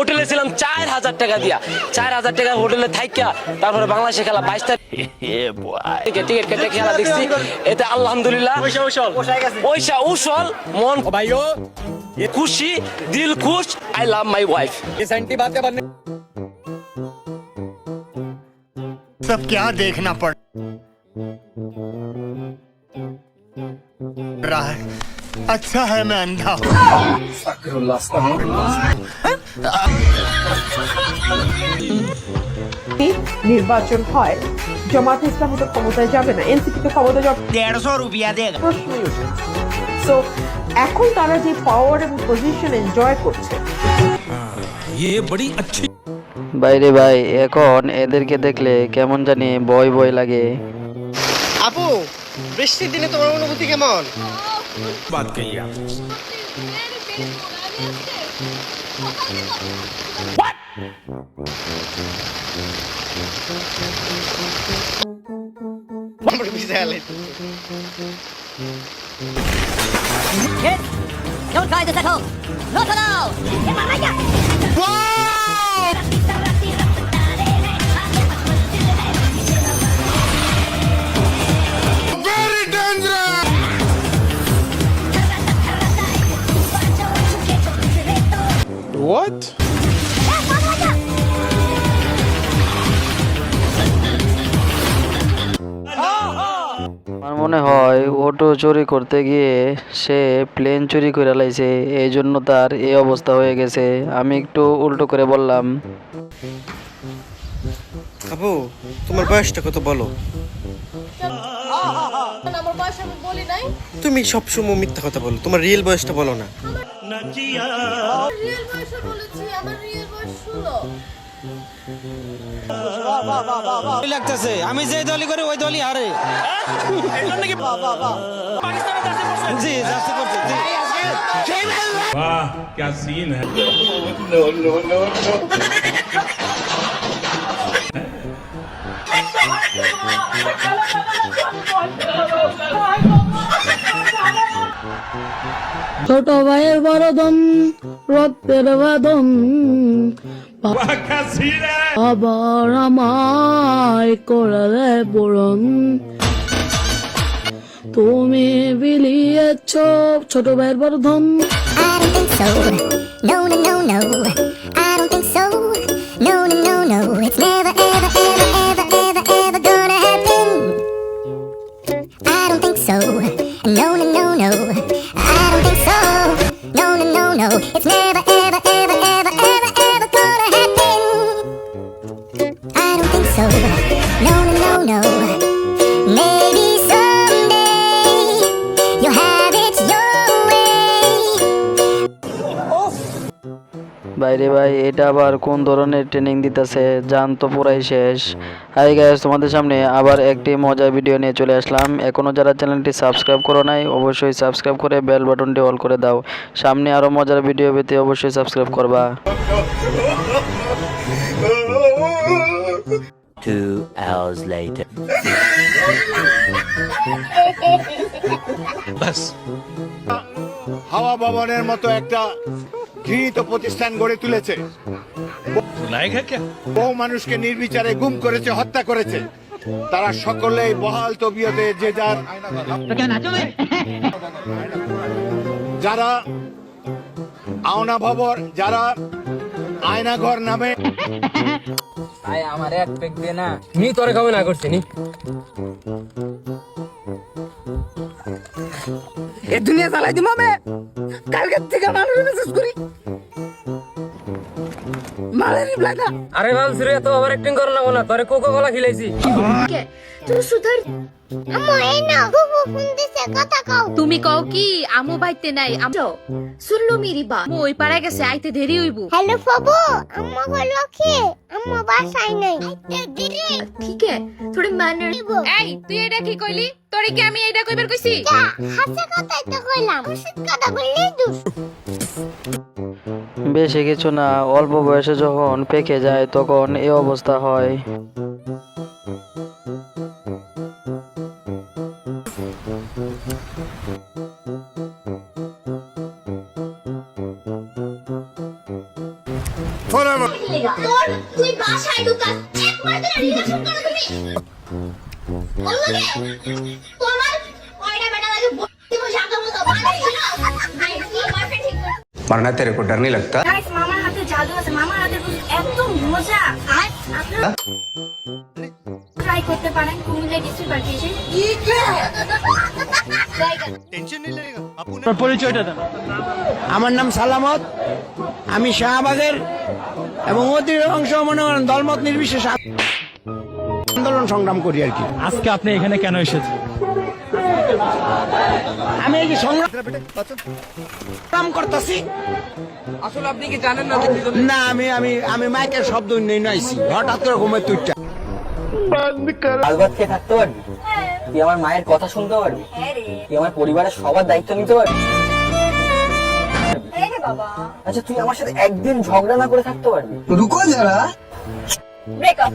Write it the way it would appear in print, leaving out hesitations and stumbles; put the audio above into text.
হোটেলে ছিলাম 4000 টাকা দিয়া, 4000 টাকা হোটেলে থাইকা তারপরে বাংলাদেশে খেলা 22 তারিখ টিকিট কেটে খেলা দেখছি। এতে আলহামদুলিল্লাহ পয়সা উসল, মন भाइयों খুশি, দিল খুশ। I love my wife. ये सेंटी बातें बनने सब क्या देखना पड़ रहा है। अच्छा है मैं अंधा हूँ। নির্বাচন হয়, জামাত ইসলামী তো ক্ষমতায় যাবে না, এনসিপি তো ক্ষমতায় যাবে 150 रुपया देगा। প্রশ্নই ওঠে না। সো এখন তারা যে পাওয়ার এবং পজিশন এনজয় করছে, বাইরে ভাই, এখন এদেরকে দেখলে কেমন জানি ভয় ভয় লাগে। আপু, বৃষ্টির দিনে তোমার অনুভূতি কেমন? আমার বিশাল Don't try this at home. Not allowed. Very dangerous. What? আমার মনে হয় অটো চুরি করতে গিয়ে সে প্লেন চুরি করে লাইছে, এই জন্য তার এই অবস্থা হয়ে গেছে। আমি একটু উল্টো করে বললাম, আপু, তোমার বয়সটা কত বলো? আমার বয়স আমি বলি নাই। তুমি সবসময় মিথ্যা কথা বলো, তোমার রিয়েল বয়সটা বলো না। রিয়েল বয়সে বলেছি, আমার রিয়েল বয়স 16। লাগতেছে আমি যে দলই করি ওই দলই হারে। জি জার্সি পড়ছে জি। वाह क्या सीन है। ছোট ভাইয়ের বড় ধন, রক্তের বাঁধন, वाह क्या सीन है। আবার আমায় করলে পূরণ। তুমি বিলিয়েছ ছোট ভাইয়ের বড় ধন। I don't think so. No, no, no, no. I don't think so. No, no, no, no. It's never, ever, ever, ever, ever, ever gonna happen. I don't think so. No, no, no, no. I don't think so. No, no, no, no. It's never, ever, ever, ever, ever, ever gonna happen. I don't think so. No, no, no, no. Maybe someday you'll have it your way. বাইরে ভাই, এটা আবার কোন ধরনের training দিতেছে, জান তো পুরাই শেষ। হাই গাইস, তোমাদের সামনে আবার একটি মজার ভিডিও নিয়ে চলে আসলাম। এখনো যারা চ্যানেলটি সাবস্ক্রাইব করো নাই, অবশ্যই সাবস্ক্রাইব করে বেল বাটনটি অল করে দাও। সামনে আরো মজার ভিডিও পেতে অবশ্যই সাবস্ক্রাইব করবা। 2 hours later. হাওয়া ভবনের মতো একটা ঘৃণিত প্রতিষ্ঠান গড়ে তুলেছে। বহু মানুষকে নির্বিচারে গুম করেছে, হত্যা করেছে। তারা সকলেই বহাল তবিয়তে যে যার, যারা আওনা ভবন, যারা আয়নাঘর নামে আমার এক পেক দে না, নি তোরে খাবে না করছে নি। এ দুনিয়া চালাই দিম আমি। কালকে থেকে মানুষ মেসেজ করি, মালের রিপ্লাই না। আরে ভাবছি রে, তো ওভার অ্যাক্টিং করো না, তোরে কোকো কোলা খিলাইছি। তুই সুধর আম্মু এই না বুবু ফোন দিছে কথা কও। তুমি কও কি আমু বাইতে নাই? আমো শুনলো মিরি বা ওই পাড়া গেছে, আইতে দেরি হইব। হ্যালো বাবু, আম্মু হলো কি? আম্মু বাসায় নাই, আইতে দেরি। ঠিক আছে, থোড়ি ম্যানার। এই তুই এটা কি কইলি? তোরে কি আমি এইটা কইবার কইছি? হাসে কথাই তো কইলাম, উচিত কথা বললেই দোষ। বেশি কিছু না, অল্প বয়সে যখন পেকে যায় তখন এই অবস্থা হয়। forever. তোর তুই বাসায় ঢুকাস একবার তোর রিলেশন করো তুমি ওকে তোমার ওইটা বেটা লাগে বলতে বসে আগে মতো মানে ছিল আই সি মার্কেট ঠিক मरना तेरे को डर नहीं लगता গাইস মামার হাতে জাদু আছে মামার হাতে এত মজা আর আপনারা ট্রাই করতে পারেন কুমিল্লা ডিস্ট্রিক্ট পাঠিয়েছে পরিচয়টা দেন আমার নাম সালামত আমি শাহবাগের এবং অধিকাংশ মনে করেন দলমত নির্বিশেষে আন্দোলন সংগ্রাম করি আর কি। আজকে আপনি এখানে কেন এসেছেন? আমি এই যে সংগ্রাম করতেছি আসলে আপনি কি জানেন না না আমি আমি আমি মাইকের শব্দ নেই নাইছি হঠাৎ করে ঘুমের তুইটা আলবাত কে থাকতে পারবি তুই আমার মায়ের কথা শুনতে পারবি তুই আমার পরিবারের সবার দায়িত্ব নিতে পারবি আচ্ছা তুই আমার সাথে একদিন ঝগড়া না করে থাকতে পারবি রুকো যারা ব্রেকআপ